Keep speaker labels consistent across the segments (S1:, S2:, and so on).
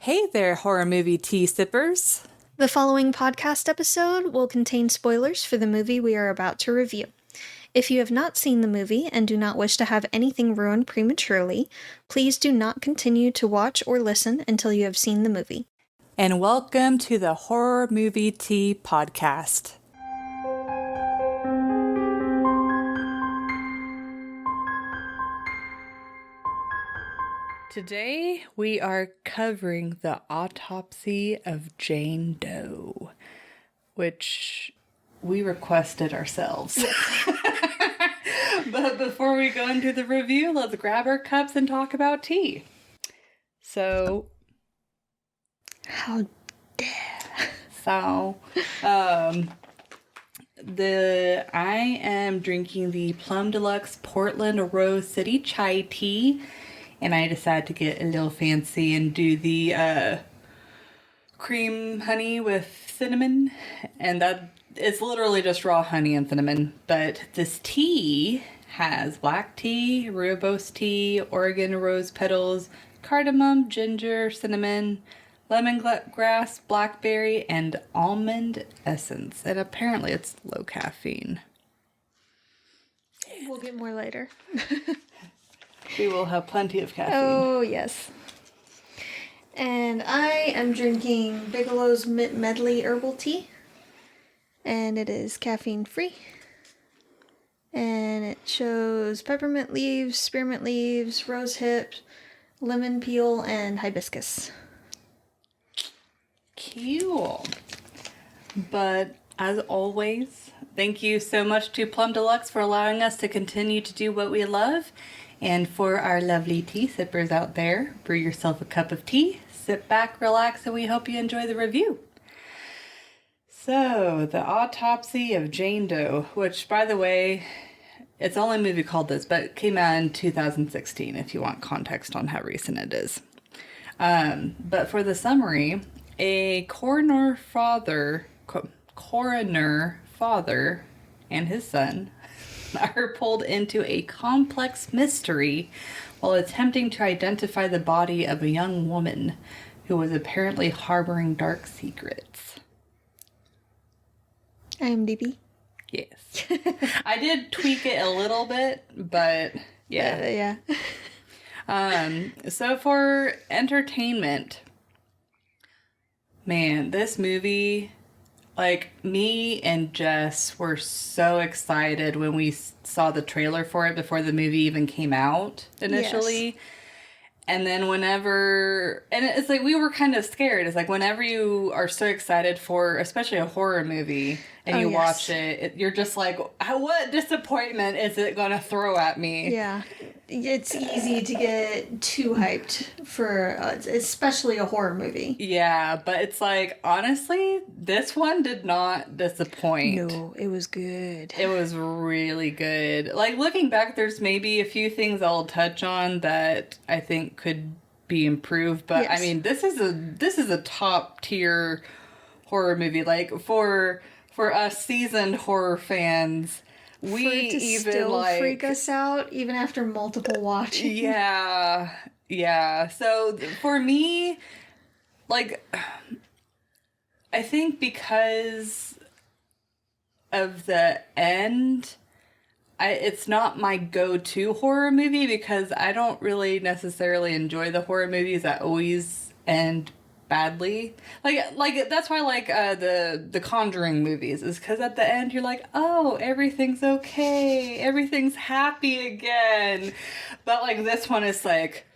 S1: Hey there, horror movie tea sippers.
S2: The following podcast episode will contain spoilers for the movie we are about to review. If you have not seen the movie and do not wish to have anything ruined prematurely, please do not continue to watch or listen until you have seen the movie.
S1: And welcome to the Horror Movie Tea Podcast. Today we are covering the Autopsy of Jane Doe, which we requested ourselves. But before we go into the review, let's grab our cups and talk about tea. So,
S2: How dare.
S1: I am drinking the Plum Deluxe Portland Rose City Chai Tea, and I decided to get a little fancy and do the cream honey with cinnamon, and that it's literally just raw honey and cinnamon. But this tea has black tea, rooibos tea, Oregon rose petals, cardamom, ginger, cinnamon, lemongrass, blackberry, and almond essence. And apparently it's low caffeine.
S2: We'll get more later.
S1: We will have plenty of caffeine.
S2: Oh, yes. And I am drinking Bigelow's Medley Herbal Tea. And it is caffeine free. And it shows peppermint leaves, spearmint leaves, rose hip, lemon peel, and hibiscus.
S1: Cool. But as always, thank you so much to Plum Deluxe for allowing us to continue to do what we love. And for our lovely tea sippers out there, brew yourself a cup of tea, sit back, relax, and we hope you enjoy the review. So, The Autopsy of Jane Doe, which, by the way, it's only a movie called this, but it came out in 2016, if you want context on how recent it is. But for the summary, a coroner father and his son are pulled into a complex mystery while attempting to identify the body of a young woman who was apparently harboring dark secrets.
S2: IMDb?
S1: Yes. I did tweak it a little bit, but yeah. So for entertainment, man, this movie, like, me and Jess were so excited when we saw the trailer for it before the movie even came out initially. Yes. And then and it's like, we were kind of scared. It's like, whenever you are so excited for, especially a horror movie, and you watch it, you're just like, what disappointment is it going to throw at me?
S2: Yeah. It's easy to get too hyped for, especially a horror movie.
S1: Yeah, but it's like, honestly, this one did not disappoint.
S2: No, it was good.
S1: It was really good. Like, looking back, there's maybe a few things I'll touch on that I think could be improved, but yes. I mean, this is a top tier horror movie. Like, for us seasoned horror fans, we
S2: for it to
S1: even
S2: still
S1: like
S2: freak us out even after multiple watching.
S1: Yeah. So for me, like, I think because of the end, it's not my go-to horror movie because I don't really necessarily enjoy the horror movies that always end badly. Like that's why I like the Conjuring movies, is because at the end you're like, oh, everything's okay, everything's happy again. But like, this one is like,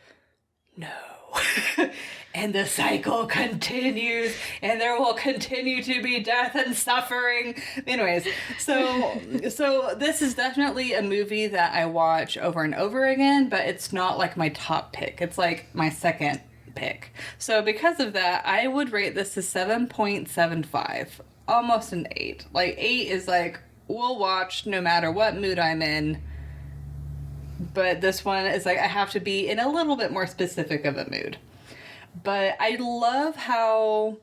S1: no. And the cycle continues, and there will continue to be death and suffering. Anyways, so this is definitely a movie that I watch over and over again, but it's not like my top pick. It's like my second pick. So because of that, I would rate this a 7.75, almost an 8. Like, 8 is like, we'll watch no matter what mood I'm in. But this one is like, I have to be in a little bit more specific of a mood. But I love how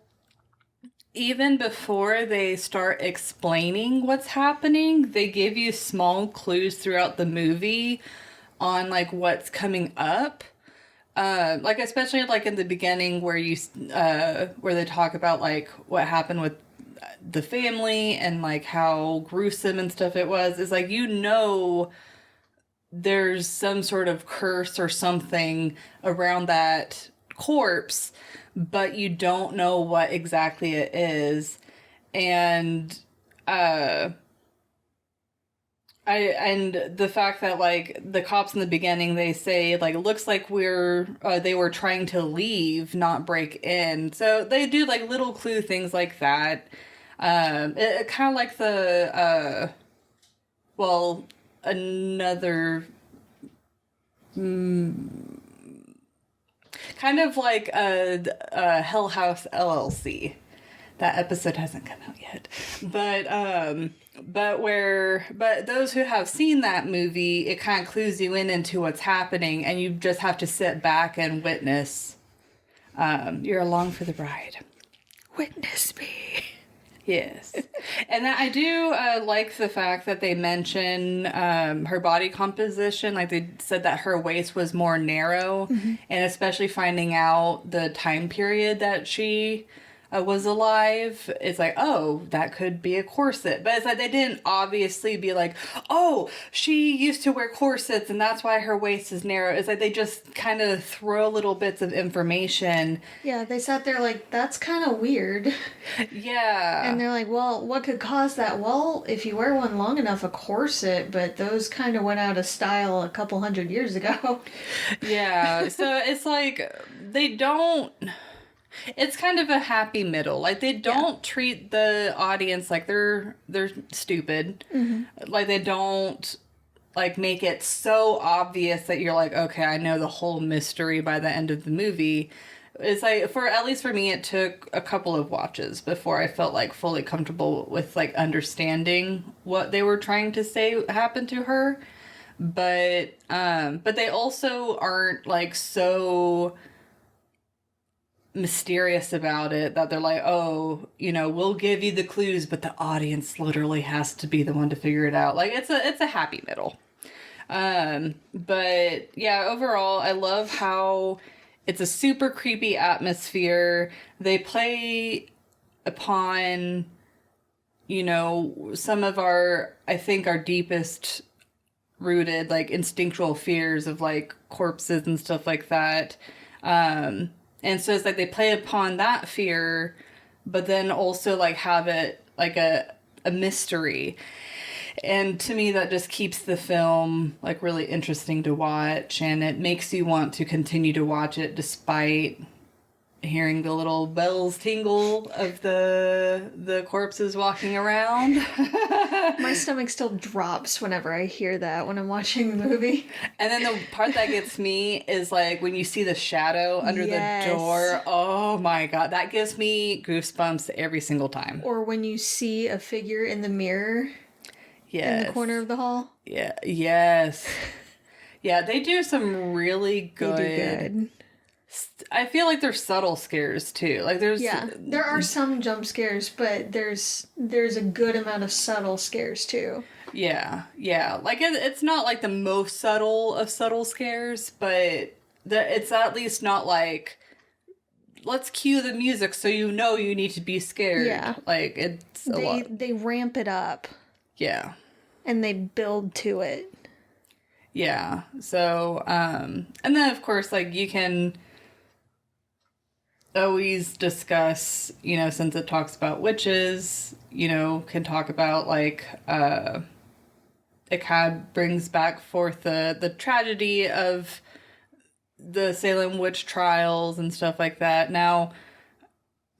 S1: even before they start explaining what's happening, they give you small clues throughout the movie on like what's coming up. Like especially like in the beginning where where they talk about like what happened with the family and like how gruesome and stuff it was, is like, there's some sort of curse or something around that corpse, but you don't know what exactly it is. And and the fact that like the cops in the beginning, they say like, it looks like they were trying to leave, not break in. So they do like little clue things like that. It kind of like well, another kind of like a Hell House LLC. That episode hasn't come out yet, but those who have seen that movie, it kind of clues you in into what's happening, and you just have to sit back and witness. You're along for the ride.
S2: Witness me.
S1: Yes. And I do like the fact that they mention her body composition. Like they said that her waist was more narrow, and especially finding out the time period that she was alive, it's like, oh, that could be a corset. But it's like they didn't obviously be like, oh, she used to wear corsets and that's why her waist is narrow. It's like they just kind of throw little bits of information.
S2: Yeah, they sat there like, that's kind of weird.
S1: Yeah.
S2: And they're like, well, what could cause that? Well, if you wear one long enough, a corset, but those kind of went out of style a couple hundred years ago.
S1: Yeah. So it's like they don't... It's kind of a happy middle. Like they don't treat the audience like they're stupid. Like they don't like make it so obvious that you're like, okay, I know the whole mystery by the end of the movie. It's like, at least for me, it took a couple of watches before I felt like fully comfortable with like understanding what they were trying to say happened to her. But they also aren't like so mysterious about it that they're like, oh, we'll give you the clues, but the audience literally has to be the one to figure it out. Like it's a happy middle. But yeah, overall, I love how it's a super creepy atmosphere. They play upon, some of I think our deepest rooted like instinctual fears of like corpses and stuff like that. And so it's like they play upon that fear, but then also like have it like a mystery. And to me, that just keeps the film like really interesting to watch, and it makes you want to continue to watch it despite hearing the little bells tingle of the corpses walking around.
S2: My stomach still drops whenever I hear that when I'm watching the movie.
S1: And then the part that gets me is like when you see the shadow under the door. Oh my god, that gives me goosebumps every single time.
S2: Or when you see a figure in the mirror in the corner of the hall.
S1: Yeah, yes. Yeah, they do some really good...
S2: They do good.
S1: I feel like there's subtle scares too. Like
S2: there are some jump scares, but there's a good amount of subtle scares too.
S1: Yeah. Like it's not like the most subtle of subtle scares, but it's at least not like, let's cue the music so you need to be scared. Yeah. Like it's a lot.
S2: They ramp it up.
S1: Yeah.
S2: And they build to it.
S1: Yeah. So and then of course like you can always discuss, since it talks about witches, can talk about like it kind of brings back forth the tragedy of the Salem witch trials and stuff like that. Now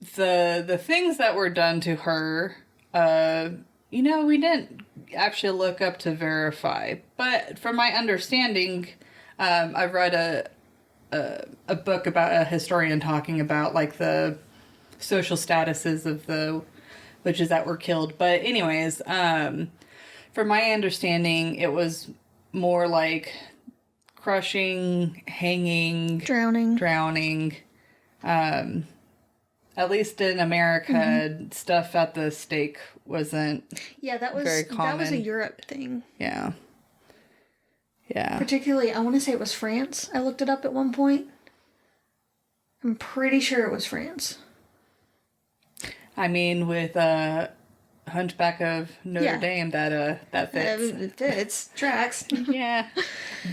S1: the things that were done to her, we didn't actually look up to verify, but from my understanding, I've read a book about a historian talking about like the social statuses of the witches that were killed. But anyways, from my understanding, it was more like crushing, hanging, drowning. At least in America, stuff at the stake wasn't very common.
S2: That was a Europe thing.
S1: Yeah.
S2: Particularly, I want to say it was France. I looked it up at one point. I'm pretty sure it was France.
S1: I mean, with Hunchback of Notre Dame, that fits.
S2: It fits. Tracks.
S1: Yeah.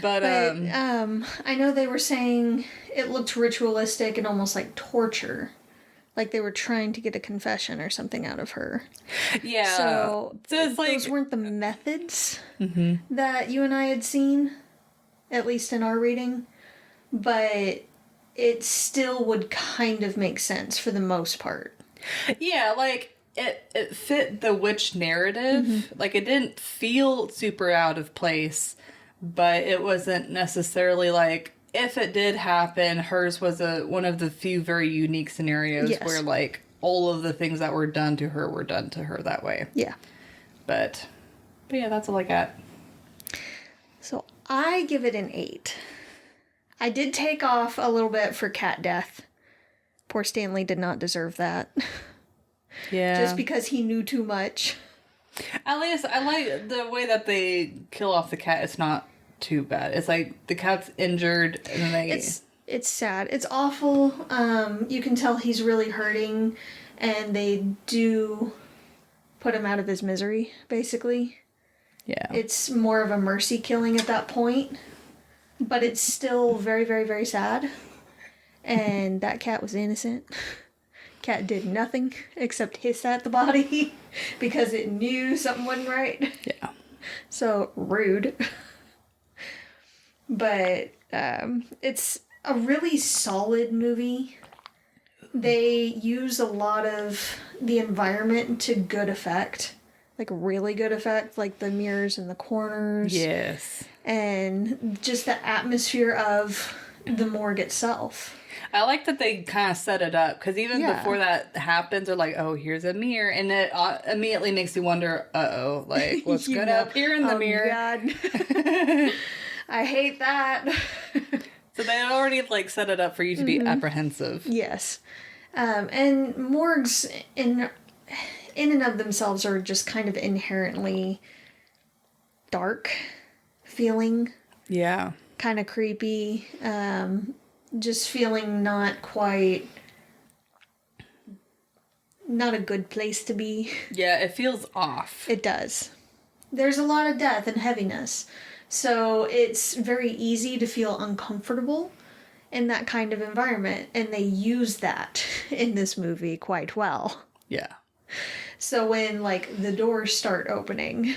S1: But,
S2: I know they were saying it looked ritualistic and almost like torture. Like they were trying to get a confession or something out of her.
S1: Yeah.
S2: So
S1: it's like...
S2: those weren't the methods that you and I had seen, at least in our reading. But it still would kind of make sense for the most part.
S1: Yeah, like, it fit the witch narrative. Like, it didn't feel super out of place, but it wasn't necessarily like, if it did happen, hers was one of the few very unique scenarios where, like, all of the things that were done to her that way.
S2: Yeah.
S1: But yeah, that's all I got.
S2: So I give it an 8. I did take off a little bit for cat death. Poor Stanley did not deserve that.
S1: Yeah.
S2: Just because he knew too much.
S1: At least I like the way that they kill off the cat. It's not too bad. It's like the cat's injured and then they...
S2: It's sad. It's awful. You can tell he's really hurting, and they do put him out of his misery, basically.
S1: Yeah.
S2: It's more of a mercy killing at that point, but it's still very, very, very sad. And that cat was innocent. Cat did nothing except hiss at the body because it knew something wasn't right.
S1: Yeah.
S2: So rude. But it's a really solid movie. They use a lot of the environment to good effect. Like really good effect, like the mirrors in the corners.
S1: Yes.
S2: And just the atmosphere of the morgue itself.
S1: I like that they kind of set it up, because even before that happens, they're like, oh, here's a mirror, and it immediately makes you wonder, uh-oh, like, what's good up here in the mirror?
S2: God. I hate that.
S1: So they already, like, set it up for you to be apprehensive.
S2: Yes. And morgues, in and of themselves, are just kind of inherently dark feeling.
S1: Yeah.
S2: Kind of creepy. Just feeling not a good place to be.
S1: Yeah, it feels off.
S2: It does. There's a lot of death and heaviness. So it's very easy to feel uncomfortable in that kind of environment. And they use that in this movie quite well.
S1: Yeah.
S2: So when, like, the doors start opening,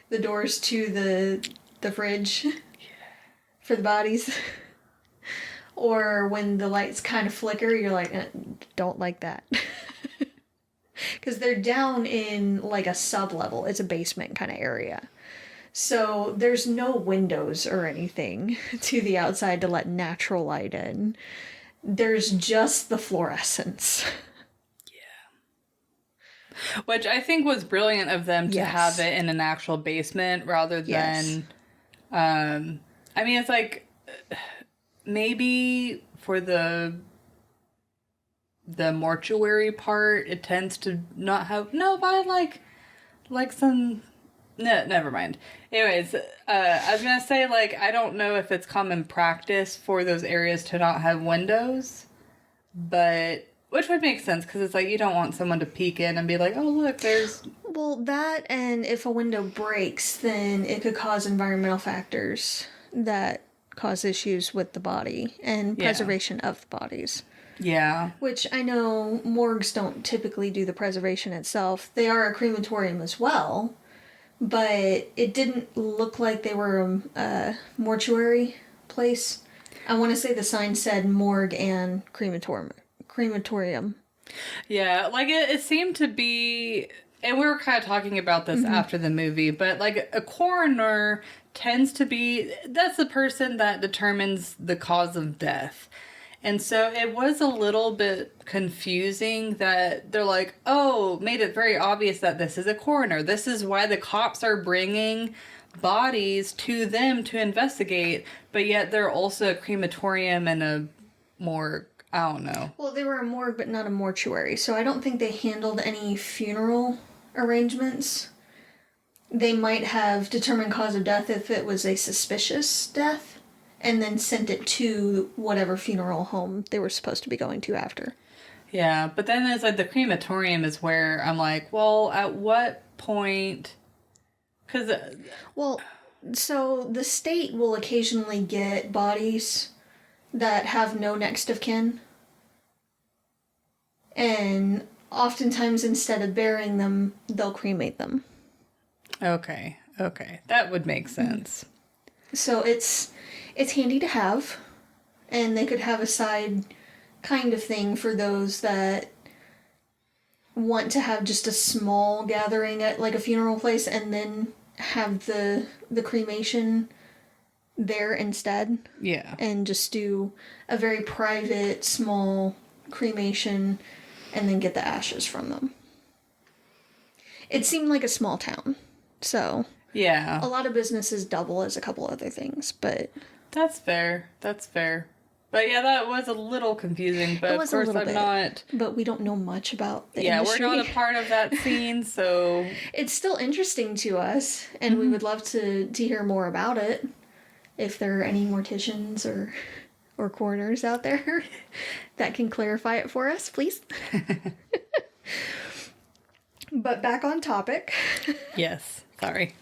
S2: the doors to the fridge for the bodies... Or when the lights kind of flicker, you're like, don't like that. Because they're down in like a sub-level. It's a basement kind of area. So there's no windows or anything to the outside to let natural light in. There's just the fluorescence.
S1: Yeah. Which I think was brilliant of them to have it in an actual basement rather than... I mean, it's like... Maybe for the mortuary part, it tends to not have... No, but I like some... No, never mind. Anyways, I was going to say, like, I don't know if it's common practice for those areas to not have windows, but... Which would make sense, because it's like, you don't want someone to peek in and be like, oh, look, there's...
S2: Well, that, and if a window breaks, then it could cause environmental factors that... cause issues with the body and preservation of the bodies.
S1: Yeah.
S2: Which I know morgues don't typically do the preservation itself. They are a crematorium as well, but it didn't look like they were a mortuary place. I want to say the sign said morgue and crematorium.
S1: Yeah, like it seemed to be... And we were kind of talking about this after the movie, but like a coroner tends to be, that's the person that determines the cause of death. And so it was a little bit confusing that they're like, oh, made it very obvious that this is a coroner. This is why the cops are bringing bodies to them to investigate, but yet they're also a crematorium and a morgue. I don't know.
S2: Well, they were a morgue, but not a mortuary, so I don't think they handled any funeral arrangements. They might have determined cause of death if it was a suspicious death, and then sent it to whatever funeral home they were supposed to be going to after.
S1: Yeah, but then it's like the crematorium is where I'm like, well, at what point? Because
S2: Well, so the state will occasionally get bodies that have no next of kin. And oftentimes, instead of burying them, they'll cremate them.
S1: okay, that would make sense.
S2: So it's handy to have, and they could have a side kind of thing for those that want to have just a small gathering at like a funeral place and then have the cremation there instead.
S1: Yeah.
S2: And just do a very private, small cremation and then get the ashes from them. It seemed like a small town, so
S1: Yeah.
S2: a lot of businesses double as a couple other things, but
S1: That's fair. But yeah, that was a little confusing, but of course I'm not...
S2: But we don't know much about the
S1: Yeah,
S2: industry.
S1: we're not a part of that scene, so...
S2: It's still interesting to us, and we would love to hear more about it. If there are any morticians or coroners out there that can clarify it for us, please. But back on topic.
S1: Yes, sorry.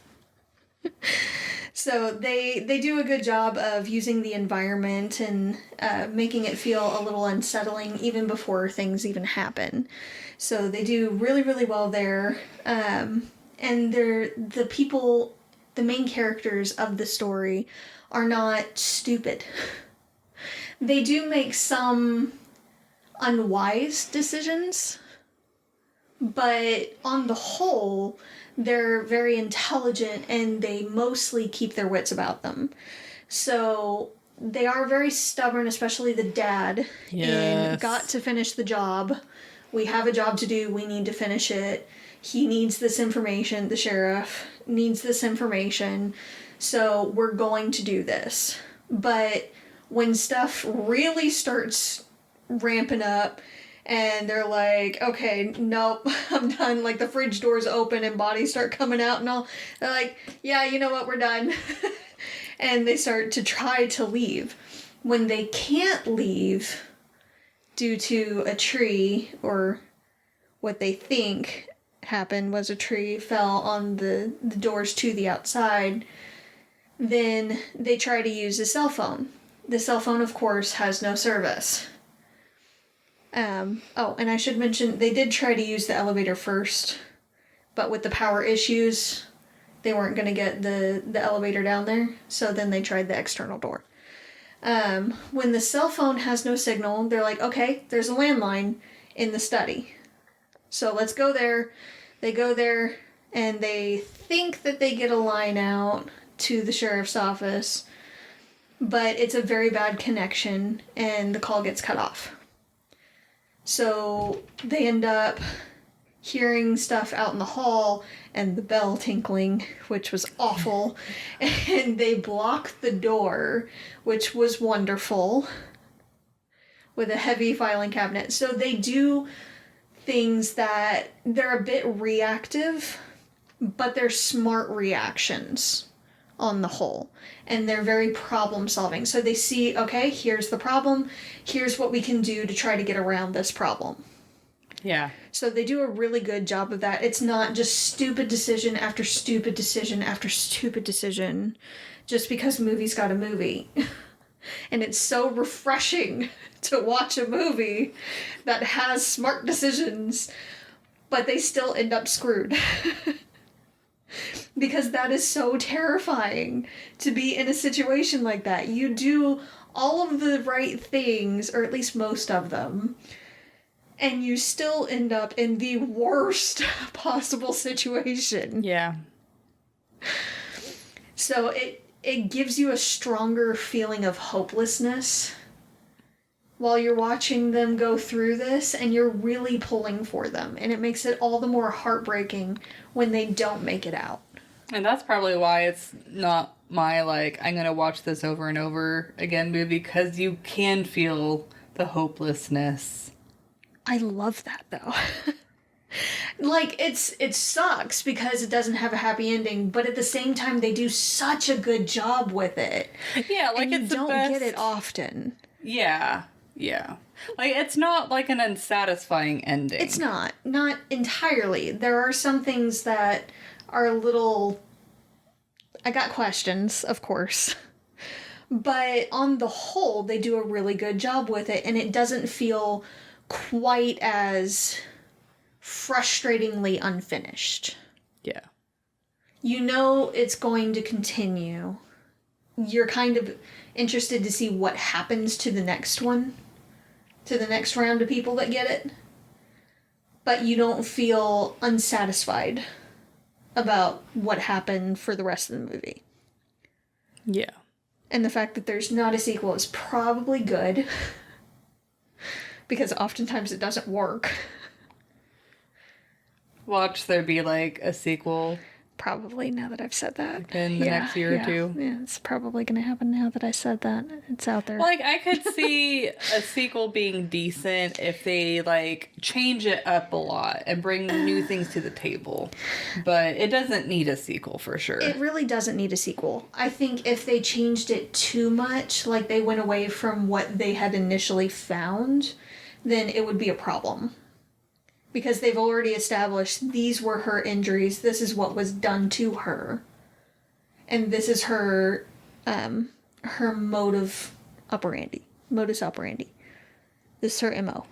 S2: So they do a good job of using the environment and making it feel a little unsettling even before things even happen. So they do really, really well there. And the people, the main characters of the story are not stupid. They do make some unwise decisions, but on the whole, they're very intelligent and they mostly keep their wits about them. So they are very stubborn, especially the dad.
S1: Yes.
S2: And got to finish the job. We have a job to do. We need to finish it. He needs this information. The sheriff needs this information. So we're going to do this. But when stuff really starts ramping up, and they're like, okay, nope, I'm done. Like, the fridge doors open and bodies start coming out and all. They're like, yeah, you know what, we're done. And they start to try to leave. When they can't leave due to a tree, or what they think happened was a tree fell on the doors to the outside, then they try to use a cell phone. The cell phone, of course, has no service. And I should mention, they did try to use the elevator first, but with the power issues, they weren't going to get the elevator down there, so then they tried the external door. When the cell phone has no signal, they're like, okay, there's a landline in the study. So let's go there. They go there, and they think that they get a line out to the sheriff's office, but it's a very bad connection, and the call gets cut off. So they end up hearing stuff out in the hall and the bell tinkling, which was awful. And they block the door, which was wonderful, with a heavy filing cabinet. So they do things that they're a bit reactive, but they're smart reactions on the whole. And they're very problem solving. So they see, okay, here's the problem. Here's what we can do to try to get around this problem.
S1: Yeah.
S2: So they do a really good job of that. It's not just stupid decision after stupid decision after stupid decision just because movies got a movie. And it's so refreshing to watch a movie that has smart decisions, but they still end up screwed. Because that is so terrifying to be in a situation like that. You do all of the right things, or at least most of them, and you still end up in the worst possible situation.
S1: Yeah.
S2: So it gives you a stronger feeling of hopelessness while you're watching them go through this, and you're really pulling for them. And it makes it all the more heartbreaking when they don't make it out.
S1: And that's probably why it's not my, like, I'm going to watch this over and over again movie, because you can feel the hopelessness.
S2: I love that, though. Like, it sucks because it doesn't have a happy ending, but at the same time, they do such a good job with it.
S1: Yeah, like,
S2: And you
S1: it's the
S2: don't
S1: best.
S2: get it often.
S1: Yeah, yeah. Like, it's not like an unsatisfying ending.
S2: It's not entirely. There are some things that are a little... I got questions, of course. But on the whole, they do a really good job with it, and it doesn't feel quite as frustratingly unfinished.
S1: Yeah.
S2: You know it's going to continue. You're kind of interested to see what happens to the next one, to the next round of people that get it. But you don't feel unsatisfied about what happened for the rest of the movie.
S1: Yeah.
S2: And the fact that there's not a sequel is probably good. Because oftentimes it doesn't work.
S1: Watch there be, like, a sequel
S2: Probably, now that I've said that.
S1: in the next year or two.
S2: Yeah, it's probably going to happen now that I said that. It's out there.
S1: Like, I could see a sequel being decent if they, like, change it up a lot and bring new things to the table. But it doesn't need a sequel for sure.
S2: It really doesn't need a sequel. I think if they changed it too much, like they went away from what they had initially found, then it would be a problem. Because they've already established these were her injuries, this is what was done to her, and this is her modus operandi. This is her MO.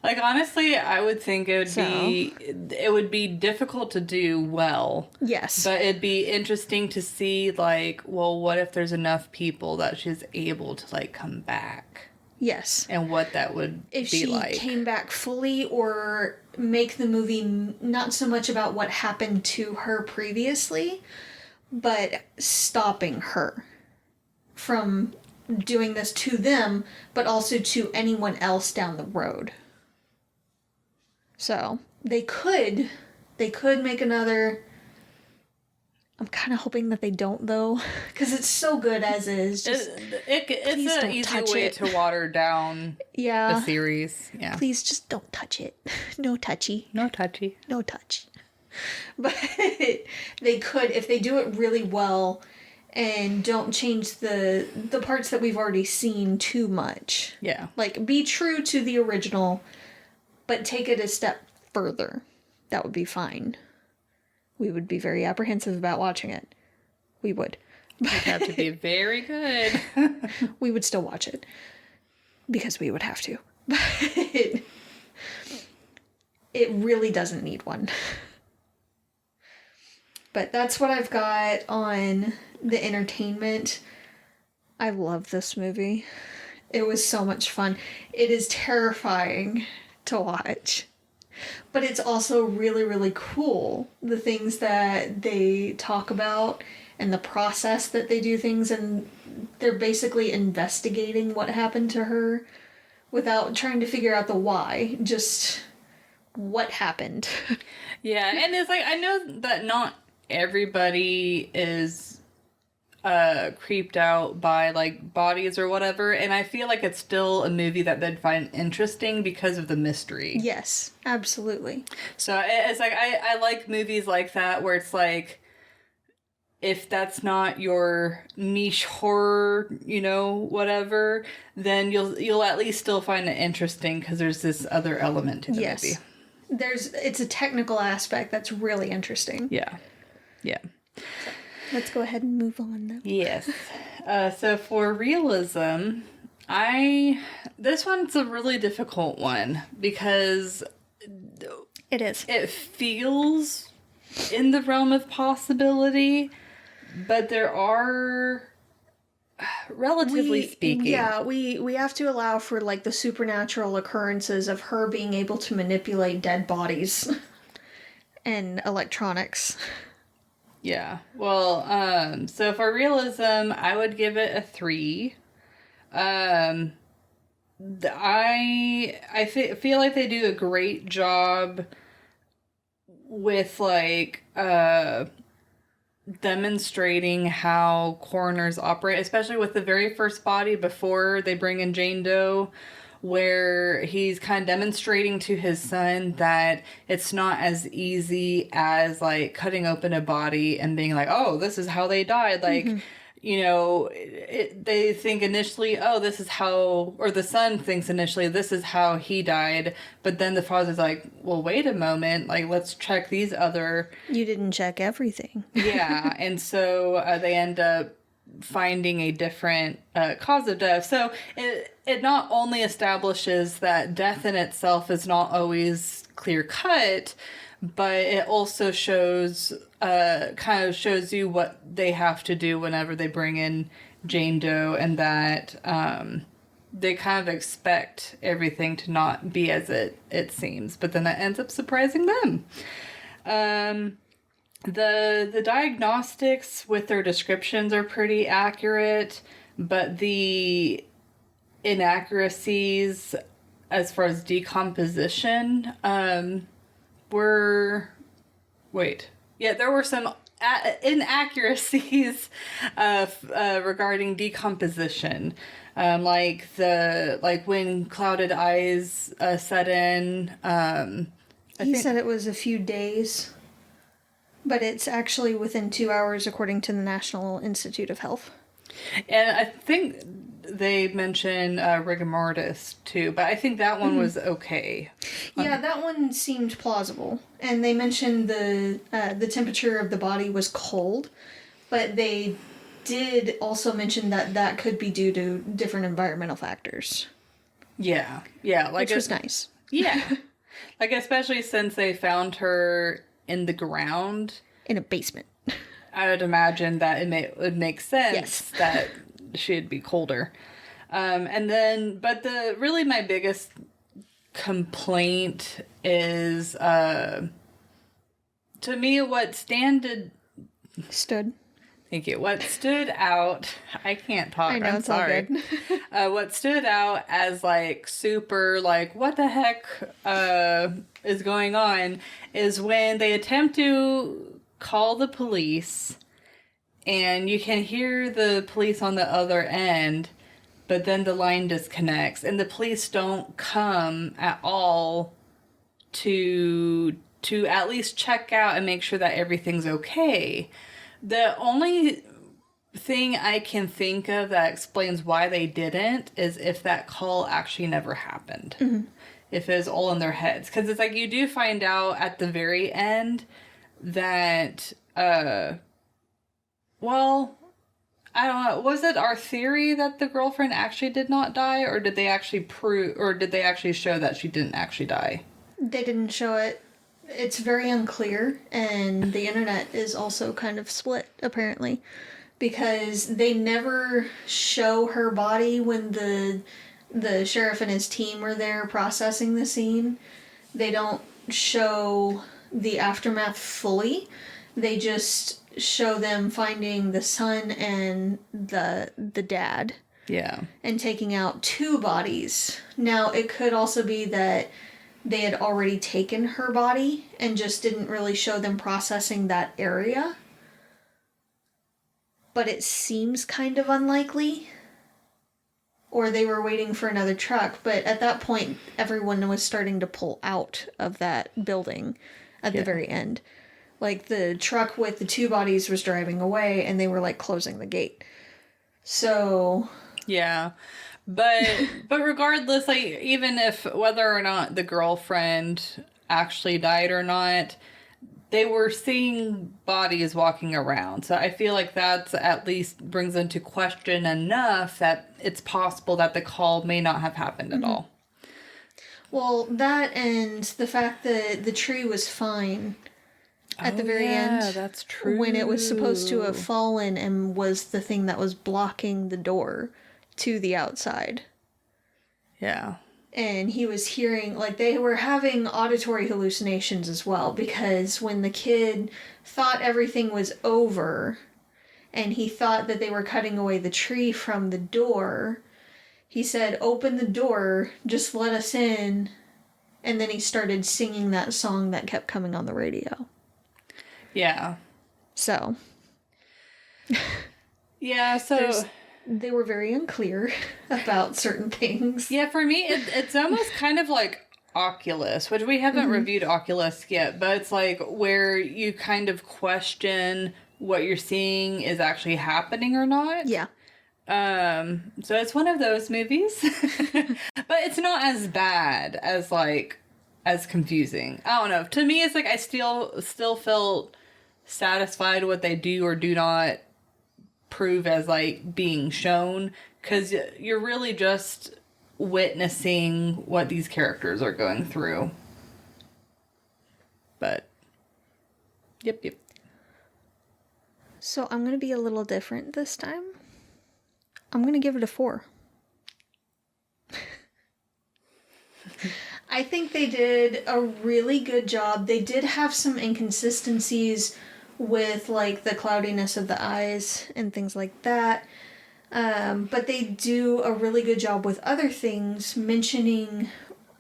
S1: Like, honestly, I would think it would be difficult to do well.
S2: Yes.
S1: But it'd be interesting to see, like, well, what if there's enough people that she's able to, like, come back?
S2: Yes.
S1: And what that would
S2: if
S1: be
S2: she
S1: like.
S2: came back fully, or make the movie not so much about what happened to her previously, but stopping her from doing this to them, but also to anyone else down the road. So they could make another. I'm kind of hoping that they don't, though, because it's so good as is. Just,
S1: it's an easy way to water down
S2: yeah,
S1: a series. Yeah.
S2: Please just don't touch it. No touchy.
S1: No touchy.
S2: No touch. But they could, if they do it really well and don't change the parts that we've already seen too much.
S1: Yeah.
S2: Like, be true to the original, but take it a step further. That would be fine. We would be very apprehensive about watching it. We would.
S1: It'd have to be very good.
S2: We would still watch it. Because we would have to. But it really doesn't need one. But that's what I've got on the entertainment. I love this movie. It was so much fun. It is terrifying to watch. But it's also really, really cool. The things that they talk about and the process that they do things, and they're basically investigating what happened to her without trying to figure out the why. Just what happened.
S1: Yeah, and it's like, I know that not everybody is creeped out by, like, bodies or whatever, and I feel like it's still a movie that they'd find interesting because of the mystery.
S2: Yes, absolutely.
S1: So it's like, I like movies like that where it's like, if that's not your niche horror, you know, whatever, then you'll at least still find it interesting because there's this other element to the movie.
S2: It's a technical aspect that's really interesting.
S1: Yeah. Yeah.
S2: So, let's go ahead and move on, though.
S1: Yes. So for realism, this one's a really difficult one because
S2: it is.
S1: It feels in the realm of possibility, but there are, relatively speaking.
S2: Yeah, we have to allow for, like, the supernatural occurrences of her being able to manipulate dead bodies and electronics.
S1: Yeah. Well, so for realism, I would give it a 3. I feel like they do a great job with, like, demonstrating how coroners operate, especially with the very first body before they bring in Jane Doe, where he's kind of demonstrating to his son that it's not as easy as like cutting open a body and being like, oh, this is how they died. Like, you know, they think initially, oh, this is how, or the son thinks initially, this is how he died. But then the father's like, well, wait a moment. Like, let's check these other.
S2: You didn't check everything.
S1: Yeah. And so they end up finding a different cause of death. So it not only establishes that death in itself is not always clear cut, but it also shows kind of shows you what they have to do whenever they bring in Jane Doe, and that they kind of expect everything to not be as it seems, but then that ends up surprising them. The diagnostics with their descriptions are pretty accurate, but the inaccuracies as far as decomposition were... Wait. Yeah, there were some inaccuracies regarding decomposition. Like when clouded eyes set in.
S2: He said it was a few days, but it's actually within 2 hours according to the National Institute of Health.
S1: And I think they mention rigor mortis too, but I think that one was okay.
S2: Yeah, that one seemed plausible. And they mentioned the temperature of the body was cold, but they did also mention that could be due to different environmental factors.
S1: Yeah, like
S2: which was nice.
S1: Yeah, like especially since they found her in the ground
S2: in a basement.
S1: I would imagine that it would make sense that she'd be colder. And then, but my biggest complaint is, to me,
S2: stood.
S1: Thank you. What stood out, I can't talk,
S2: I know,
S1: I'm
S2: it's
S1: sorry.
S2: All good.
S1: What stood out as like super, like, what the heck is going on is when they attempt to call the police and you can hear the police on the other end, but then the line disconnects and the police don't come at all to at least check out and make sure that everything's okay. The only thing I can think of that explains why they didn't is if that call actually never happened. Mm-hmm. If it was all in their heads. Because it's like you do find out at the very end that, well, I don't know. Was it our theory that the girlfriend actually did not die, or did they actually show that she didn't actually die?
S2: They didn't show it. It's very unclear, and the internet is also kind of split, apparently, because they never show her body when the sheriff and his team were there processing the scene. They don't show the aftermath fully. They just show them finding the son and the dad.
S1: Yeah.
S2: And taking out 2 bodies. Now, it could also be that they had already taken her body and just didn't really show them processing that area. But it seems kind of unlikely. Or they were waiting for another truck. But at that point, everyone was starting to pull out of that building at the very end. Like, the truck with the 2 bodies was driving away, and they were, like, closing the gate. So...
S1: Yeah. But regardless, like, even if whether or not the girlfriend actually died or not, they were seeing bodies walking around. So I feel like that's at least brings into question enough that it's possible that the call may not have happened at all.
S2: Well, that and the fact that the tree was fine at the very end.
S1: Yeah, that's true.
S2: When it was supposed to have fallen and was the thing that was blocking the door to the outside.
S1: Yeah.
S2: And he was hearing, like, they were having auditory hallucinations as well, because when the kid thought everything was over and he thought that they were cutting away the tree from the door, he said, "Open the door, just let us in." And then he started singing that song that kept coming on the radio.
S1: Yeah.
S2: So.
S1: Yeah, so...
S2: They were very unclear about certain things.
S1: Yeah, for me, it's almost kind of like Oculus, which we haven't reviewed Oculus yet, but it's like where you kind of question what you're seeing is actually happening or not.
S2: Yeah.
S1: So it's one of those movies, but it's not as bad as like as confusing. I don't know. To me, it's like I still felt satisfied what they do or do not prove as like being shown, because you're really just witnessing what these characters are going through. But yep.
S2: So I'm gonna be a little different this time. I'm gonna give it a 4. I think they did a really good job. They did have some inconsistencies with like the cloudiness of the eyes and things like that. But they do a really good job with other things, mentioning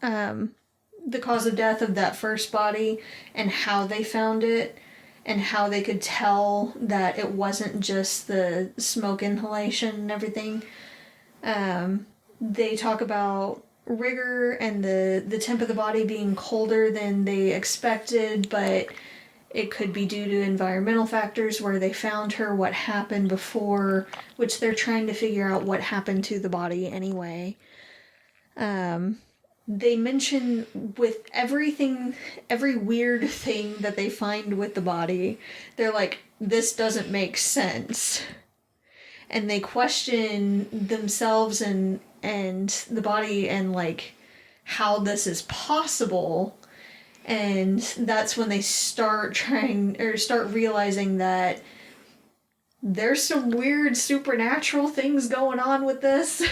S2: the cause of death of that first body and how they found it and how they could tell that it wasn't just the smoke inhalation and everything. They talk about rigor and the temp of the body being colder than they expected, but it could be due to environmental factors where they found her, what happened before, which they're trying to figure out what happened to the body anyway. They mention with everything, every weird thing that they find with the body, they're like, this doesn't make sense. And they question themselves and the body and like how this is possible. And that's when they start realizing that there's some weird supernatural things going on with this.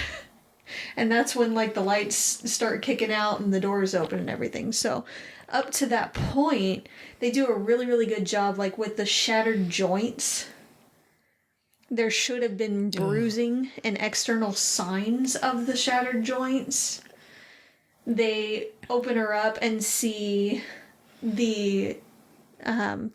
S2: And that's when like the lights start kicking out and the doors open and everything. So up to that point, they do a really, really good job, like with the shattered joints. There should have been bruising and external signs of the shattered joints. They open her up and see the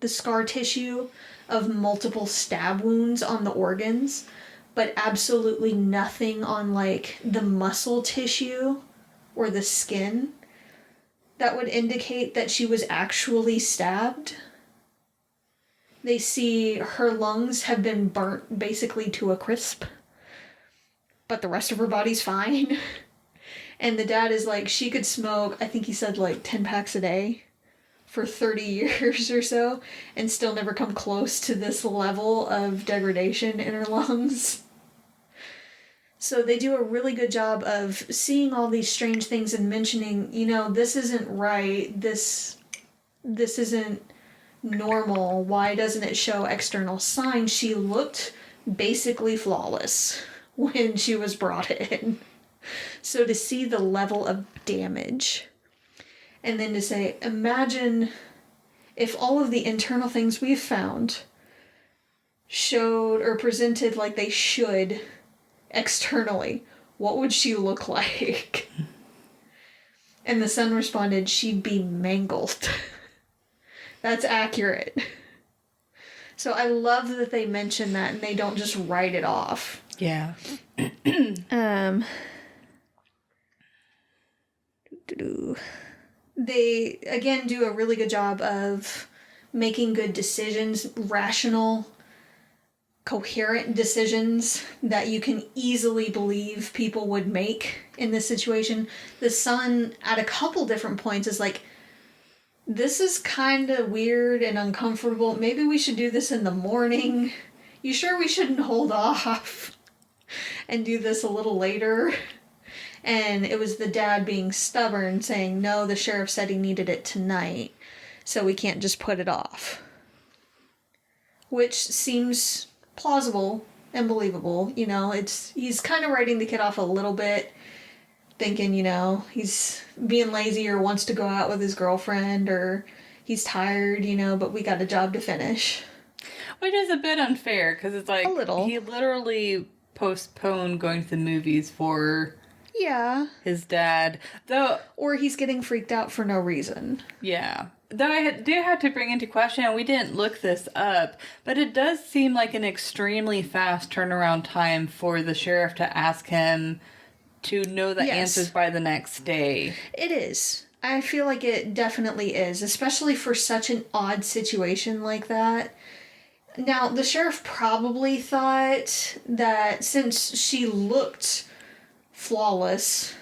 S2: scar tissue of multiple stab wounds on the organs, but absolutely nothing on like the muscle tissue or the skin that would indicate that she was actually stabbed. They see her lungs have been burnt basically to a crisp, but the rest of her body's fine. And the dad is like, she could smoke, I think he said like 10 packs a day for 30 years or so and still never come close to this level of degradation in her lungs. So they do a really good job of seeing all these strange things and mentioning, you know, this isn't right, this isn't normal, why doesn't it show external signs? She looked basically flawless when she was brought in. So to see the level of damage, and then to say, imagine if all of the internal things we've found showed or presented like they should externally, what would she look like? And the son responded, she'd be mangled. That's accurate. So I love that they mention that and they don't just write it off.
S1: Yeah.
S2: They, again, do a really good job of making good decisions, rational, coherent decisions that you can easily believe people would make in this situation. The son, at a couple different points, is like, this is kind of weird and uncomfortable. Maybe we should do this in the morning. You sure we shouldn't hold off and do this a little later? And it was the dad being stubborn, saying, no, the sheriff said he needed it tonight, so we can't just put it off. Which seems plausible and believable, you know, he's kind of writing the kid off a little bit, thinking, you know, he's being lazy or wants to go out with his girlfriend or he's tired, you know, but we got a job to finish.
S1: Which is a bit unfair, because it's like,
S2: A little.
S1: he literally postponed going to the movies for
S2: Yeah.
S1: his dad. Though,
S2: Or he's getting freaked out for no reason.
S1: yeah. Though do have to bring into question, and we didn't look this up, but it does seem like an extremely fast turnaround time for the sheriff to ask him to know the answers by the next day.
S2: It is. I feel like it definitely is, especially for such an odd situation like that. Now, the sheriff probably thought that since she looked flawless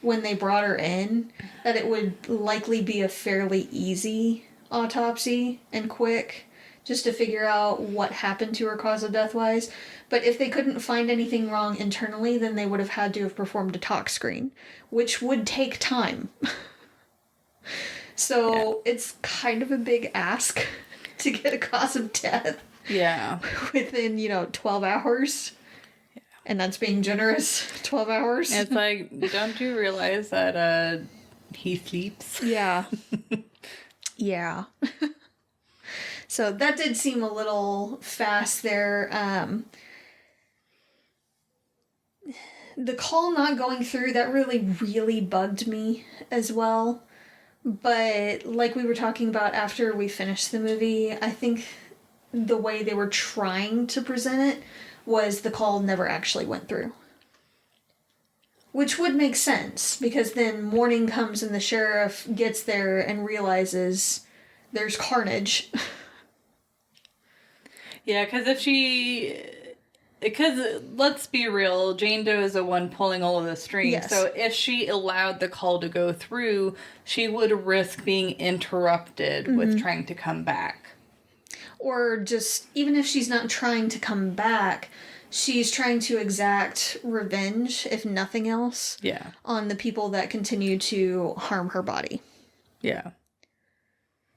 S2: when they brought her in, that it would likely be a fairly easy autopsy and quick, just to figure out what happened to her cause of death-wise. But if they couldn't find anything wrong internally, then they would have had to have performed a tox screen, which would take time. So it's kind of a big ask to get a cause of death.
S1: Yeah.
S2: Within, 12 hours. Yeah. And that's being generous. 12 hours.
S1: It's like, don't you realize that he sleeps?
S2: Yeah. Yeah. So that did seem a little fast there. The call not going through, that really bugged me as well. But like we were talking about after we finished the movie, I think the way they were trying to present it was the call never actually went through. Which would make sense, because then morning comes and the sheriff gets there and realizes there's carnage.
S1: Yeah, because let's be real, Jane Doe is the one pulling all of the strings. Yes. So if she allowed the call to go through, she would risk being interrupted with trying to come back.
S2: Or just, even if she's not trying to come back, she's trying to exact revenge, if nothing else, on the people that continue to harm her body.
S1: Yeah.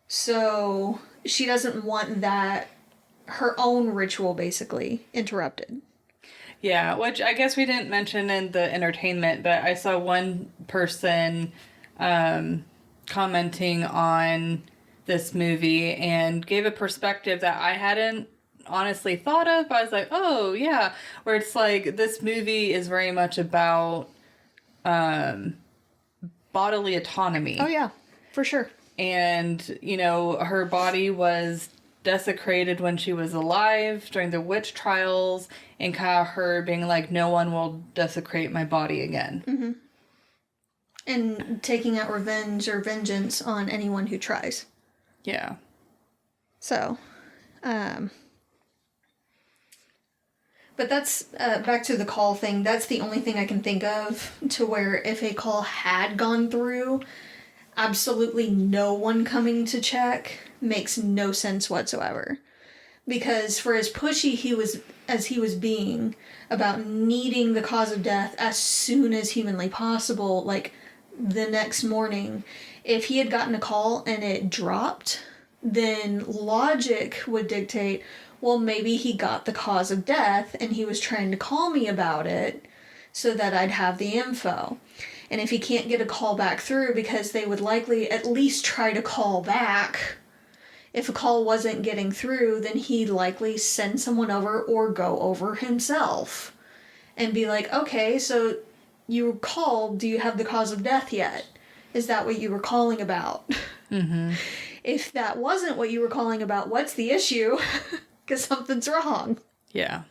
S2: So she doesn't want that, her own ritual, basically, interrupted.
S1: Yeah, which I guess we didn't mention in the entertainment, but I saw one person commenting on this movie and gave a perspective that I hadn't honestly thought of. I was like, oh, yeah. Where it's like, this movie is very much about bodily autonomy.
S2: Oh, yeah, for sure.
S1: And, her body was desecrated when she was alive during the witch trials, and kind of her being like, no one will desecrate my body again.
S2: Mm-hmm. And taking out revenge or vengeance on anyone who tries.
S1: Yeah.
S2: So, but that's, back to the call thing, that's the only thing I can think of to where if a call had gone through, absolutely no one coming to check makes no sense whatsoever. Because for as pushy as he was being about needing the cause of death as soon as humanly possible, like the next morning, if he had gotten a call and it dropped, then logic would dictate, well, maybe he got the cause of death and he was trying to call me about it so that I'd have the info. And if he can't get a call back through, because they would likely at least try to call back, if a call wasn't getting through, then he'd likely send someone over or go over himself and be like, okay, so you called, do you have the cause of death yet? Is that what you were calling about?
S1: Mm-hmm.
S2: If that wasn't what you were calling about, what's the issue? Because something's wrong.
S1: Yeah.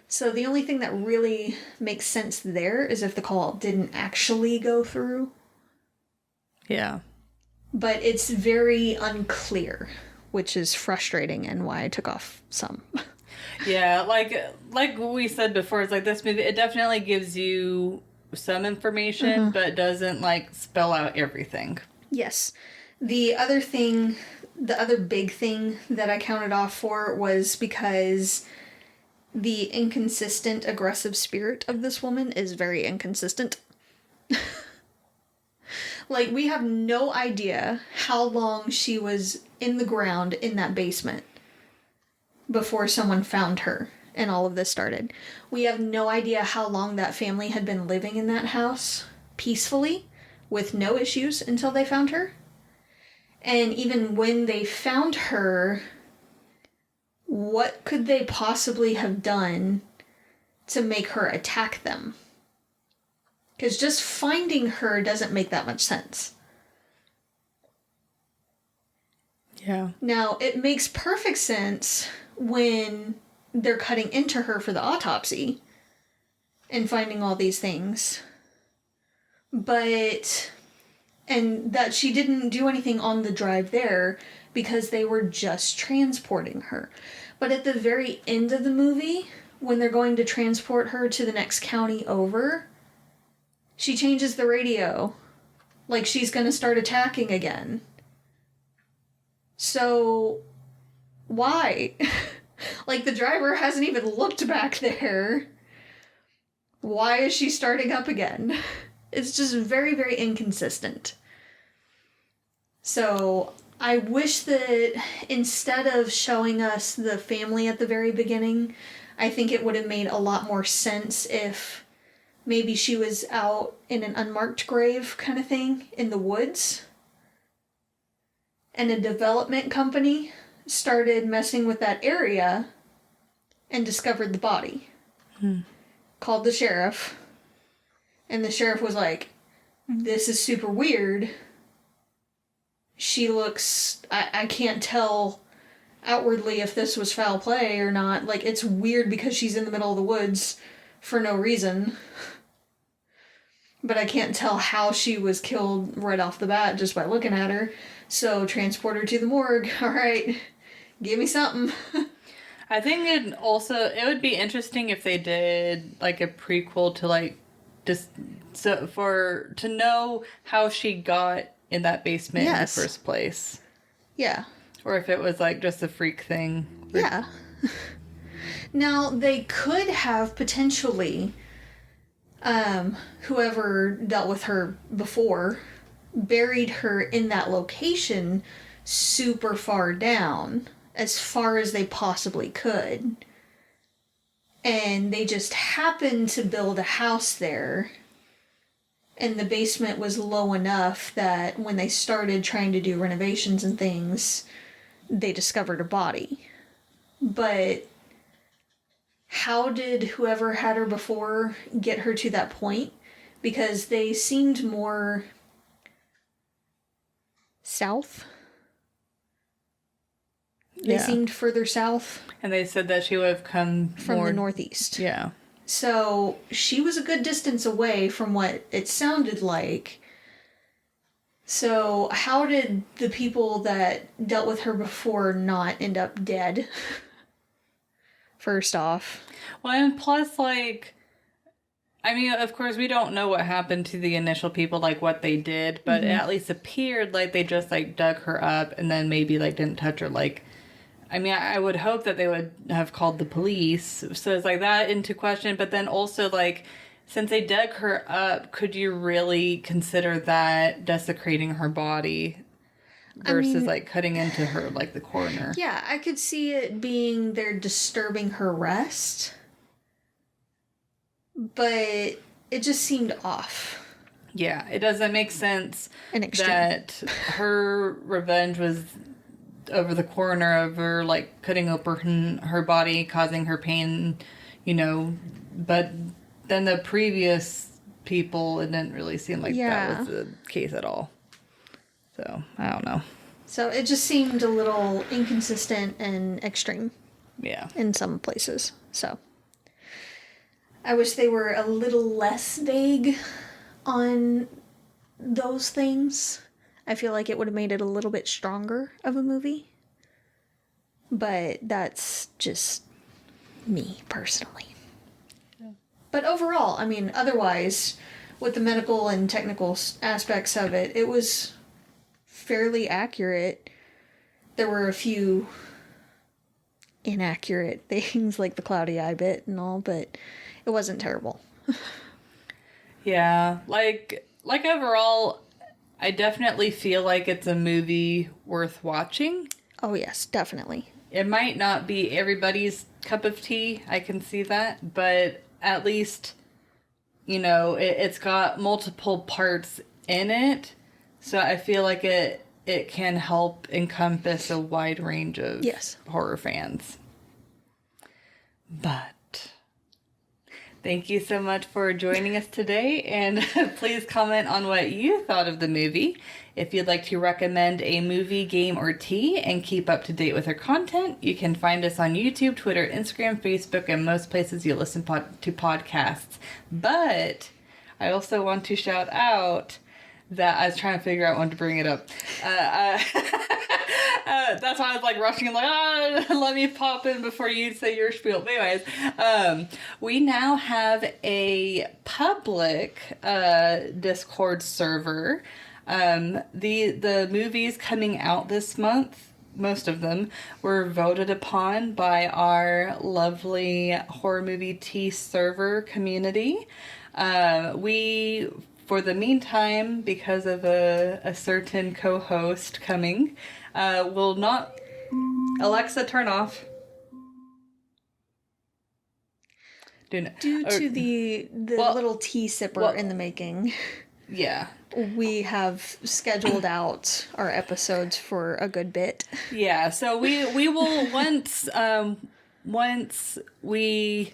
S2: So the only thing that really makes sense there is if the call didn't actually go through.
S1: Yeah.
S2: But it's very unclear, which is frustrating and why I took off some.
S1: Yeah, like we said before, it's like this movie, it definitely gives you some information, but doesn't spell out everything.
S2: Yes. The other big thing that I counted off for was because the inconsistent aggressive spirit of this woman is very inconsistent. We have no idea how long she was in the ground in that basement before someone found her and all of this started. We have no idea how long that family had been living in that house peacefully with no issues until they found her. And even when they found her, what could they possibly have done to make her attack them? Because just finding her doesn't make that much sense.
S1: Yeah.
S2: Now, it makes perfect sense when they're cutting into her for the autopsy and finding all these things. But, and that she didn't do anything on the drive there because they were just transporting her. But at the very end of the movie, when they're going to transport her to the next county over, she changes the radio. Like she's going to start attacking again. So, why? Like, the driver hasn't even looked back there. Why is she starting up again? It's just very, very inconsistent. So, I wish that instead of showing us the family at the very beginning, I think it would have made a lot more sense if maybe she was out in an unmarked grave kind of thing in the woods. And a development company started messing with that area and discovered the body. Called the sheriff. And the sheriff was like, this is super weird. She looks... I can't tell outwardly if this was foul play or not. Like, it's weird because she's in the middle of the woods for no reason. But I can't tell how she was killed right off the bat just by looking at her. So, transport her to the morgue. Alright, give me something.
S1: I think it would be interesting if they did, like, a prequel to, like, just, to know how she got in that basement in the first place.
S2: Yeah.
S1: Or if it was, like, just a freak thing.
S2: Yeah. Now, they could have potentially, whoever dealt with her before, buried her in that location super far down, as far as they possibly could. And they just happened to build a house there, and the basement was low enough that when they started trying to do renovations and things, they discovered a body. But how did whoever had her before get her to that point? Because they seemed more south. They seemed further south.
S1: And they said that she would have come
S2: from the northeast.
S1: Yeah.
S2: So she was a good distance away from what it sounded like. So how did the people that dealt with her before not end up dead? First off.
S1: Well, and plus, like, I mean, of course, we don't know what happened to the initial people, like, what they did, but it at least appeared like they just, like, dug her up and then maybe, like, didn't touch her, like... I mean, I would hope that they would have called the police. So it's like that into question. But then also, like, since they dug her up, could you really consider that desecrating her body versus, like, cutting into her, like, the coroner?
S2: Yeah, I could see it being they're disturbing her rest. But it just seemed off.
S1: Yeah, it doesn't make sense that her revenge was... over the coroner over, like, cutting open her body, causing her pain, you know, but then the previous people, it didn't really seem like that was the case at all. So, I don't know.
S2: So, it just seemed a little inconsistent and extreme.
S1: Yeah.
S2: In some places. So, I wish they were a little less vague on those things. I feel like it would have made it a little bit stronger of a movie. But that's just me, personally. Yeah. But overall, I mean, otherwise, with the medical and technical aspects of it, it was fairly accurate. There were a few inaccurate things, like the cloudy eye bit and all, but it wasn't terrible.
S1: Yeah, like overall... I definitely feel like it's a movie worth watching.
S2: Oh, yes, definitely.
S1: It might not be everybody's cup of tea. I can see that. But at least, you know, it's got multiple parts in it. So I feel like it can help encompass a wide range of horror fans. But Thank you so much for joining us today, and please comment on what you thought of the movie. If you'd like to recommend a movie, game, or tea and keep up to date with our content, you can find us on YouTube, Twitter, Instagram, Facebook, and most places you listen to podcasts. But I also want to shout out that I was trying to figure out when to bring it up. That's why I was like rushing and like, let me pop in before you say your spiel. But anyways, we now have a public Discord server. The movies coming out this month, most of them, were voted upon by our lovely horror movie tea server community. We, for the meantime, because of a certain co-host coming, will not... Alexa, turn off.
S2: Due to the little tea sipper in the making.
S1: Yeah.
S2: We have scheduled out our episodes for a good bit.
S1: Yeah, so we will once we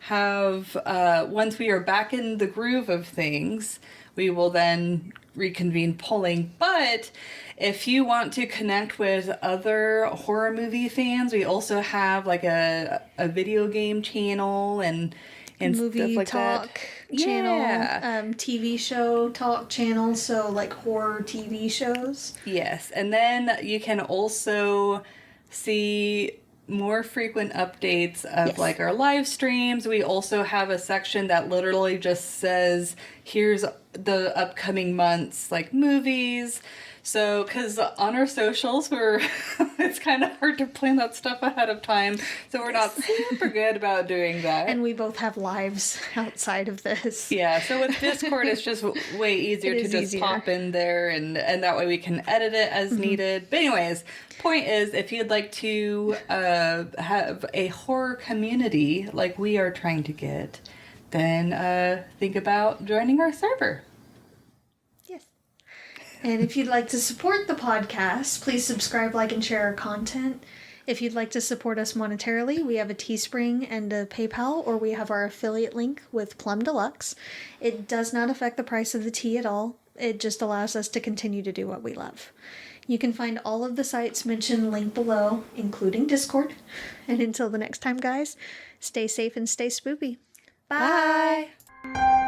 S1: are back in the groove of things, we will then reconvene polling. But if you want to connect with other horror movie fans, we also have like a video game channel and
S2: movie
S1: stuff like
S2: talk
S1: that.
S2: channel,
S1: Yeah.
S2: TV show talk channel, so like horror TV shows.
S1: Yes, and then you can also see more frequent updates of like our live streams. We also have a section that literally just says, here's the upcoming months, like movies. So, because on our socials, it's kind of hard to plan that stuff ahead of time. So we're not super good about doing that.
S2: And we both have lives outside of this.
S1: Yeah, so with Discord, it's just way easier to just pop in there, and that way we can edit it as needed. But anyways, point is, if you'd like to have a horror community like we are trying to get, then think about joining our server.
S2: And if you'd like to support the podcast, please subscribe, like, and share our content. If you'd like to support us monetarily, we have a Teespring and a PayPal, or we have our affiliate link with Plum Deluxe. It does not affect the price of the tea at all. It just allows us to continue to do what we love. You can find all of the sites mentioned linked below, including Discord. And until the next time, guys, stay safe and stay spoopy. Bye!
S1: Bye.